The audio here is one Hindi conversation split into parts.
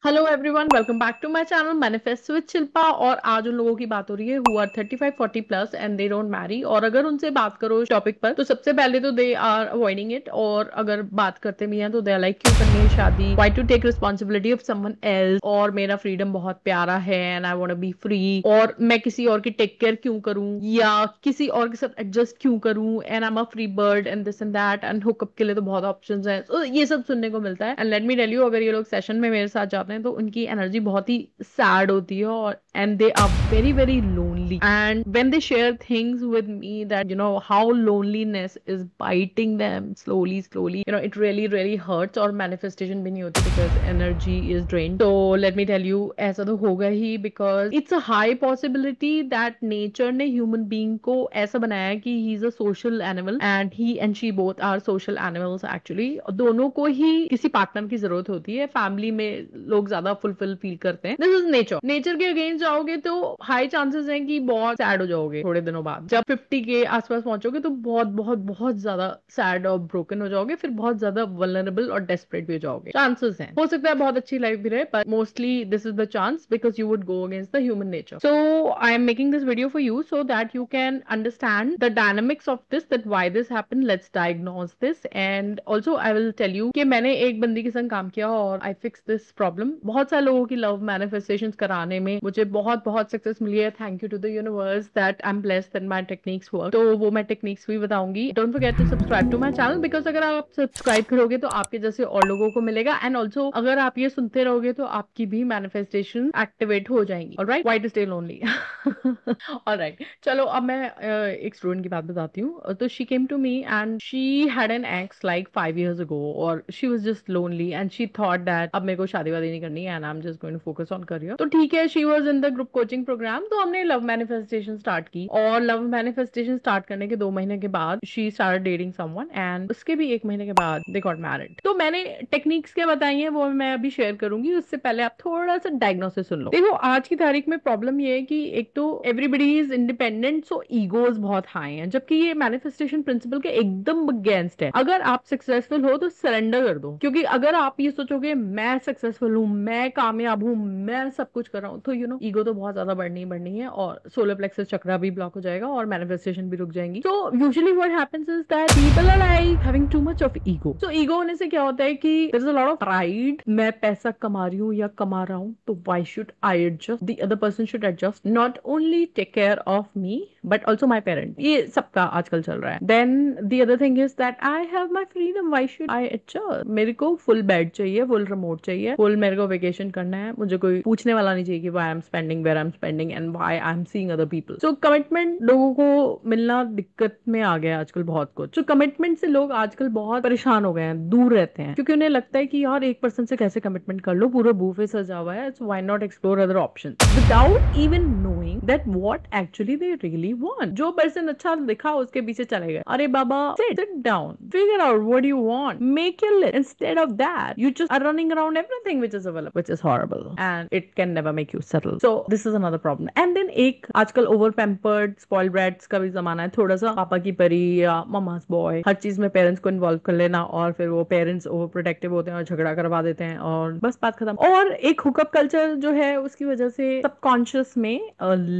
Hello everyone, welcome back to my channel manifest with Shilpa. और आज उन लोगों की बात हो रही है who are 35-40 plus and they don't marry. और अगर उनसे बात करो इस टॉपिक पर तो सबसे पहले तो दे आर अवॉइडिंग इट। और अगर बात करते भी हैं तो दे आर लाइक क्यों करनी है शादी, why to take responsibility of someone else, और मेरा फ्रीडम बहुत प्यारा है and I want to be free, और मैं किसी और की टेक केयर क्यों करूं या किसी और के साथ एडजस्ट क्यों करूं, and I am a free bird and this and that, and hookup के लिए तो बहुत ऑप्शंस हैं। तो ये सब सुनने को मिलता है। And let me tell you, अगर ये लोग सेशन में मेरे साथ जाते हैं तो उनकी एनर्जी बहुत ही सैड होती है और and they are very very lonely. And when they share things with me that how loneliness is biting them slowly slowly, it really really hurts. और मैनिफेस्टेशन भी नहीं होती बिकॉज एनर्जी इज ड्रेन। तो लेट मी टेल यू, ऐसा तो होगा ही because it's a high possibility that nature ने ह्यूमन बीइंग को ऐसा बनाया है कि he is a social animal and he and she both are social animals. Actually दोनों को ही किसी पार्टनर की जरूरत होती है। फैमिली में लोग ज्यादा फुलफिल फील करते हैं। This is nature. नेचर के अगेंस्ट जाओगे तो हाई चांसेस हैं कि बहुत सैड हो जाओगे थोड़े दिनों बाद। जब 50 के आसपास पहुंचोगे तो बहुत बहुत बहुत ज्यादा सैड और ब्रोकन हो जाओगे, फिर बहुत ज्यादा वल्नरेबल और डेस्परेट भी हो जाओगे। चांसेस हैं, हो सकता है बहुत अच्छी लाइफ भी रहे, but mostly this is the chance because you would go against the human nature. So I am making this video for you so that you can understand the dynamics of this, that why this happened, let's diagnose this, and also I will tell you कि मैंने एक बंदी के संग काम किया और I fixed this problem। बहुत सारे लोगों की लव मैनिफेस्टेशंस कराने में मुझे बहुत बहुत सक्सेस मिली है। Thank you to the universe that I am blessed that my techniques work. तो वो मैं टेक्निक्स भी बताऊंगी। Don't forget to subscribe to my channel because अगर आप सब्सक्राइब करोगे तो आपके जैसे और लोगों को मिलेगा, एंड ऑल्सो अगर आप ये सुनते रहोगे तो आपकी भी मैनिफेस्टेशन एक्टिवेट हो जाएंगी। Alright, why to stay lonely. Alright, चलो अब मैं एक स्टूडेंट की बात बताती हूँ। तो she came to me and she had an ex like 5 years ago, और she was just lonely and she thought that अब मेरे को शादी वादी नहीं करनी and I am just going to focus on career. तो ठीक है, she was in the group coaching program. तो हमने लव मैनिफेस्टेशन स्टार्ट की, और लव मैनिफेस्टेशन स्टार्ट करने के 2 महीने के बाद she started dating someone, and उसके भी 1 महीने के बाद दे गॉट मैरिड। तो मैंने टेक्निक्स क्या बताई है वो मैं अभी शेयर करूंगी, उससे पहले आप थोड़ा सा डायग्नोसिस सुन लो। देखो, आज की तारीख में प्रॉब्लम ये है कि एक तो everybody is independent, so egos बहुत हाई हैं, जबकि ये मैनिफेस्टेशन प्रिंसिपल के एकदम अगेंस्ट है। अगर आप सक्सेसफुल हो तो सरेंडर कर दो, क्योंकि अगर आप ये सोचोगे मैं सक्सेसफुल हूँ, मैं कामयाब हूँ, मैं सब कुछ कर रहा हूँ, तो ईगो तो बहुत ज्यादा बढ़नी है और सोलर प्लेक्सस चक्रा भी ब्लॉक हो जाएगा और मैनिफेस्टेशन भी रुक जाएंगी। So usually what happens is that people are like having too much of ego. So ego होने से क्या होता है कि there is a lot of pride. मैं पैसा कमा रही हूँ या कमा रहा हूँ तो why should I adjust, the other person should adjust, not only take care of me but also my parent. ये सबका आजकल चल रहा है। Then the other thing is that I have my freedom, why should I adjust. मेरे को फुल बेड चाहिए, फुल रिमोट चाहिए, फुल मेरे को वेकेशन करना है, मुझे कोई पूछने वाला नहीं चाहिए कि why I am spending, where I am spending and why I am seeing other people. So commitment लोगों को मिलना दिक्कत में आ गया आजकल बहुत कुछ। तो कमिटमेंट से लोग आजकल बहुत परेशान हो गए हैं, दूर रहते हैं, क्योंकि उन्हें लगता है कि यार एक पर्सन से कैसे कमिटमेंट कर लो, पूरा बूफे सजा हुआ है, so why not explore other options without even knowing that what actually they really want. जो पर्सन अच्छा दिखा उसके पीछे चले गए। अरे बाबा, sit down, figure out what you want, make your list. Instead of that you just are running around everything which is available, which is horrible and it can never make you settle. So this is another problem. And then एक आजकल ओवर पैम्पर्ड स्पॉइल्ड ब्रैट्स का भी जमाना है। थोड़ा सा पापा की परी या ममास बॉय, हर चीज में पेरेंट्स को इन्वॉल्व कर लेना, और फिर वो पेरेंट्स ओवर प्रोटेक्टिव होते हैं और झगड़ा करवा देते हैं और बस बात खत्म। और एक हुकअप कल्चर जो है उसकी वजह से सबकॉन्शियस में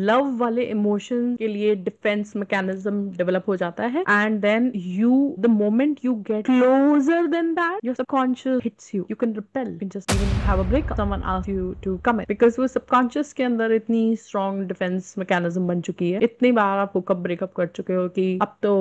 लव वाले इमोशन के लिए डिफेंस मैकेनिज्म डेवलप हो जाता है, and then you the moment you get closer then that your subconscious hits you can repel, you can just even have a break, someone ask you to come in, because वो सबकॉन्शियस के अंदर इतनी स्ट्रॉन्ग डिफेंस मैकेनिज्म बन चुकी है, इतनी बार आप हुकअप ब्रेकअप कर चुके हो कि अब तो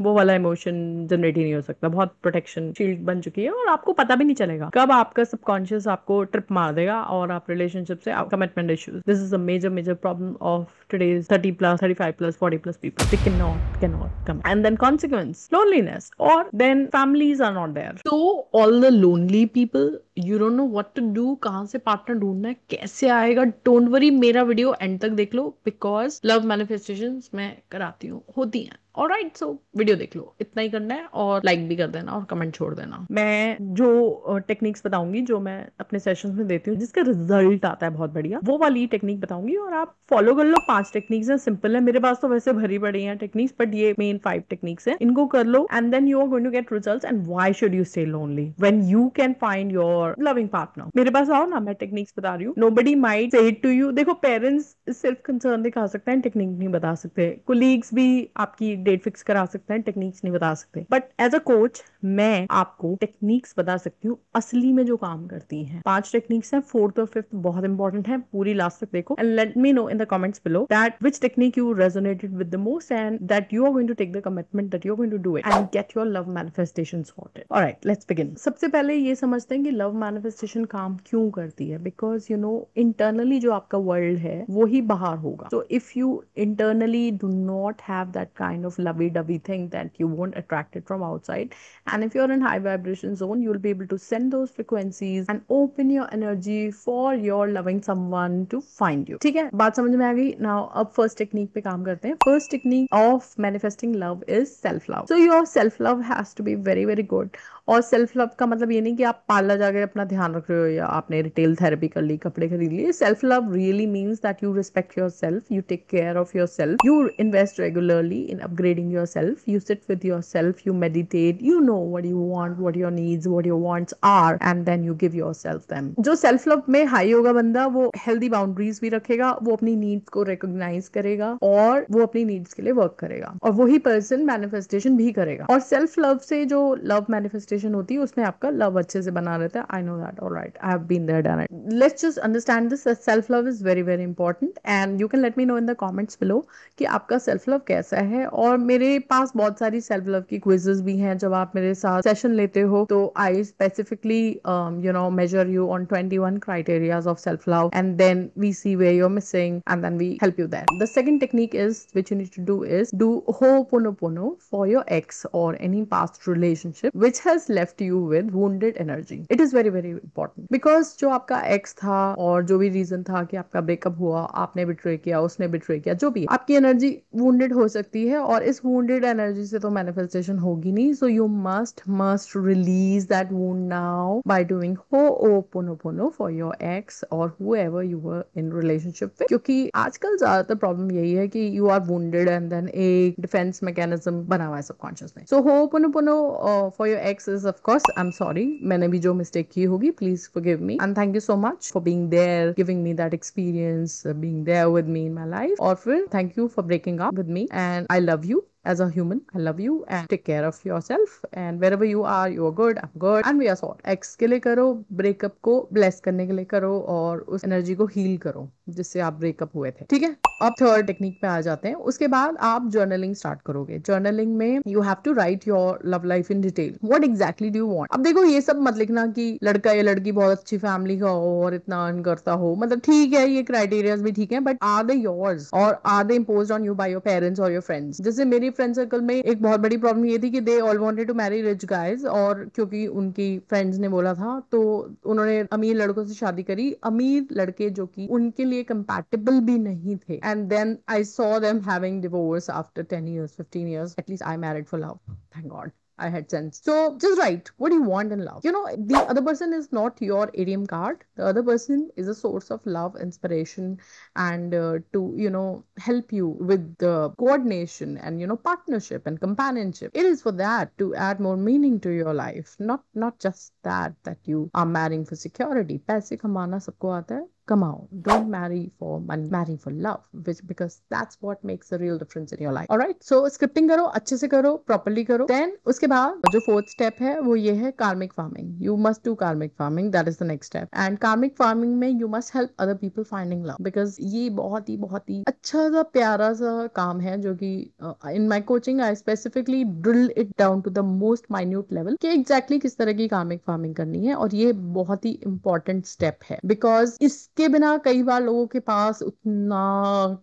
वो वाला इमोशन जनरेट ही नहीं हो सकता। बहुत प्रोटेक्शन शील्ड बन चुकी है और आपको पता भी नहीं चलेगा कब आपका सबकॉन्शियस आपको ट्रिप मार देगा और आप रिलेशनशिप से commitment issues. This is a major major problem of today's 30 plus, 35 plus, 40 plus people. They cannot come. And then consequence, loneliness, or then families are not there. So all the lonely people, you don't know what to do, कहाँ से पार्टनर ढूंढना है, कैसे आएगा, डोंट वरी, मेरा वीडियो एंड तक देख लो बिकॉज लव मैनिफेस्टेशंस मैं कराती हूँ, होती हैं। ऑलराइट, सो वीडियो देख लो, इतना ही करना है, और लाइक भी कर देना और कमेंट छोड़ देना। मैं जो टेक्निक्स बताऊंगी, जो मैं अपने सेशंस में देती हूँ, जिसका रिजल्ट आता है बहुत बढ़िया, वो वाली टेक्निक बताऊंगी और आप फॉलो कर लो। 5 टेक्निक्स है, सिंपल है, मेरे पास तो वैसे भरी पड़ी हैं टेक्निक्स, बट ये मेन 5 टेक्निक्स है, इनको कर लो and then you are going to get results. And why should you stay lonely when you can find your loving partner? मेरे पास आओ ना, मैं टेक्निक्स बता रही हूँ। Nobody might say it to you. देखो, पेरेंट्स सिर्फ कंसर्न दिखा सकते हैं, टेक्निक नहीं बता सकते। कोलीग्स भी आपकी डेट फिक्स करा सकते हैं, टेक्निक्स नहीं बता सकते। बट एज अ कोच मैं आपको टेक्निक्स बता सकती हूँ, असली में जो काम करती हैं। 5 टेक्निक्स हैं, 4th और 5th बहुत इंपॉर्टेंट है, पूरी लास्ट तक देखो and let me know in the comments below that which technique you resonated with the most and that you are going to take the commitment that you are going to do it and get your love manifestation sorted. Alright, let's begin. सबसे पहले ये समझते हैं कि लव मैनिफेस्टेशन काम क्यों करती है। बिकॉज यू नो, इंटरनली जो आपका वर्ल्ड है वो ही बाहर होगा। So if you internally do not have that kind of lovey-dovey thing, that you won't attract it from outside. And if you're in high vibration zone, you'll be able to send those frequencies and open your energy for your loving someone to find you. ठीक है, बात समझ में आ गई? Now अब first technique पे काम करते हैं। First technique of manifesting love is self love. So your self love has to be very very good. और सेल्फ लव का मतलब ये नहीं कि आप पार्लर जाकर अपना ध्यान रख रहे हो या आपने रिटेल थेरेपी कर ली, कपड़े खरीद लिए। Self love really means that you respect yourself, you take care of yourself, you invest regularly in upgrading yourself, you sit with yourself, you meditate, you know what you want, what your needs, what your wants are, and then you give yourself them. जो सेल्फ लव में हाई होगा बंदा, वो हेल्दी बाउंड्रीज भी रखेगा, वो अपनी नीड्स को रिकॉग्नाइज करेगा और वो अपनी नीड्स के लिए वर्क करेगा, और वही पर्सन मैनिफेस्टेशन भी करेगा। और सेल्फ लव से जो लव मैनिफेस्टेशन होती है उसमें आपका लव अच्छे से बना रहता है। I know that, alright, I have been there, done it. Let's just understand this, self love is very very important and you can let me know in the comments below कि आपका सेल्फ लव कैसा है। और मेरे पास बहुत सारी सेल्फ लव की क्विजेस भी हैं। जब आप मेरे साथ सेशन लेते हो तो I specifically you know measure you on 21 criterias of self love, and then we see where you're missing and then we help you there. The second technique is, which you need to do, is do Ho'oponopono for your ex or any past relationship which has left you with wounded energy. It is very very important because जो आपका ex था और जो भी reason था कि आपका breakup हुआ, आपने betray किया, उसने betray किया, जो भी, आपकी energy wounded हो सकती है और इस wounded energy से तो manifestation होगी नहीं। So you must release that wound now by doing Ho'oponopono for your ex or whoever you were in relationship with। क्योंकि आजकल ज्यादातर प्रॉब्लम यही है कि you are wounded and then एक defense mechanism बना हुआ है subconscious में। So Ho'oponopono for your ex is of course, I'm sorry, मैंने भी जो mistake की होगी, please forgive me and thank you so much for being there, giving me that experience, being there with me in my life। और फिर thank you for breaking up with me and I love you as a human, I love you and take care of yourself and wherever you are good, I'm good and we are sorted। X के लिए करो, ब्रेकअप को ब्लेस करने के लिए करो और उस एनर्जी को हील करो जिससे आप ब्रेकअप हुए थे। ठीक है, अब थर्ड टेक्निक पे आ जाते हैं। उसके बाद आप जर्नलिंग स्टार्ट करोगे। जर्नलिंग में you have to write your love life in detail. What exactly do you want? अब देखो, ये सब मत लिखना कि लड़का या लड़की बहुत अच्छी फैमिली का हो और इतना अर्न करता हो। मतलब ठीक है, ये क्राइटेरियाज भी ठीक है, बट आर दे योर्स और are they imposed on you by your parents और योर फ्रेंड्स? जैसे मेरी फ्रेंड सर्कल में एक बहुत बड़ी प्रॉब्लम ये थी कि they all wanted to marry rich guys, और क्योंकि उनकी फ्रेंड्स ने बोला था तो उन्होंने अमीर लड़कों से शादी करी, अमीर लड़के जो कि उनके लिए कंपैटिबल भी नहीं थे। And then I saw them having divorce after 10 years, 15 years. At least I married for love. Thank God. I had sense. So just write what do you want in love. You know, the other person is not your ATM card. The other person is a source of love, inspiration, and to, you know, help you with the coordination and, you know, partnership and companionship. It is for that, to add more meaning to your life. Not just that you are marrying for security. पैसे कमाना सबको आता है, कमाओ। Don't marry for money, marry for love, which because that's what makes a real difference in your life. Alright, so scripting करो, अच्छे से करो, properly करो। Then उसके बाद जो fourth step है वो ये है karmic farming. You must do karmic farming. That is the next step. And karmic farming में you must help other people finding love, because ये बहुत ही अच्छा सा प्यारा सा काम है जो कि in my coaching I specifically drill it down to the most minute level कि exactly किस तरह की karmic farming करनी है। और ये बहुत ही important step है because के बिना कई बार लोगों के पास उतना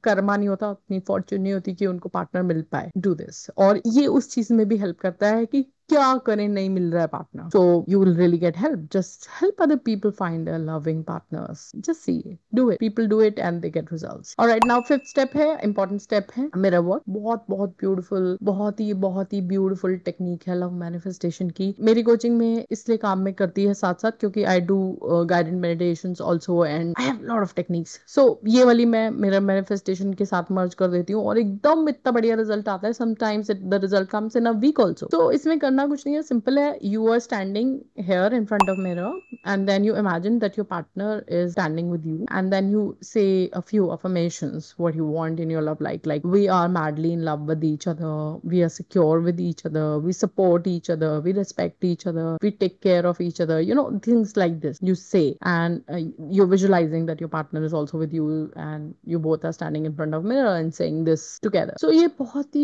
कर्मा नहीं होता, उतनी फॉर्चून नहीं होती कि उनको पार्टनर मिल पाए। डू दिस, और ये उस चीज में भी हेल्प करता है कि क्या करें, नहीं मिल रहा है partner, so you will really get help. Just help other people find their loving partners. Just see it, do it, people do it and they get results. Alright, now fifth step है, इंपॉर्टेंट स्टेप है, मिरर वर्क. बहुत बहुत ब्यूटीफुल, बहुत ही ब्यूटीफुल टेक्निक है लव मैनिफेस्टेशन की. मेरी कोचिंग में इसलिए काम में करती है साथ साथ, क्योंकि I do guided meditations also and I have lot of techniques. So ये वाली मैं मिरर मैनिफेस्टेशन के साथ मर्ज कर देती हूँ और एकदम इतना बढ़िया रिजल्ट आता है. Sometimes the result comes in a week also. तो इसमें करना कुछ नहीं है, सिंपल है. You are standing here in front of mirror and then you imagine that your partner is standing with you, and then you say a few affirmations what you want in your love life, like we are madly in love with each other, we are secure with each other, we support each other, we respect each other, we take care of each other, you know, things like this you say. And you're visualizing that your partner is also with you and you both are standing in front of mirror and saying this together. So ये बहुत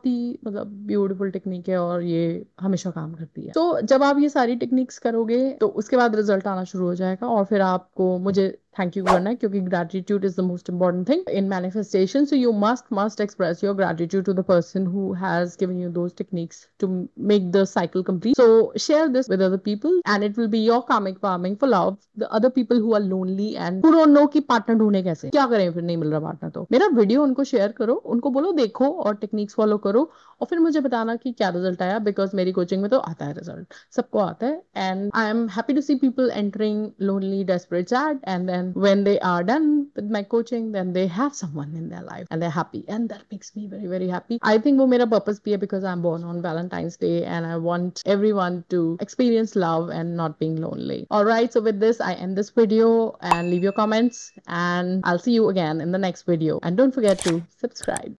ही मतलब ब्यूटीफुल टेक्निक है और ये हमेशा काम करती है. तो जब आप ये सारी टेक्निक्स करोगे तो उसके बाद रिजल्ट आना शुरू हो जाएगा और फिर आपको मुझे थैंक यू करना है, क्योंकि gratitude is the most important thing in manifestation. So you must express your gratitude to the person who has given you those techniques to make the cycle complete. So share this with other people and it will be your karmic farming for love. The other people who are lonely and who don't know कि पार्टनर ढूंढे कैसे, क्या करें फिर नहीं मिल रहा पार्टनर, तो मेरा वीडियो उनको शेयर करो, उनको बोलो देखो और टेक्निक्स फॉलो करो और फिर मुझे बताना कि क्या रिजल्ट आया. बिकॉज मेरी कोचिंग में तो आता है रिजल्ट, सबको आता है. And I am happy to see people entering lonely desperate sad and then when they are done with my coaching, then they have someone in their life and they're happy, and that makes me very very happy. I think wo mera purpose bhi hai, because I'm born on Valentine's Day and I want everyone to experience love and not being lonely. All right, so with this I end this video, and leave your comments and I'll see you again in the next video, and don't forget to subscribe.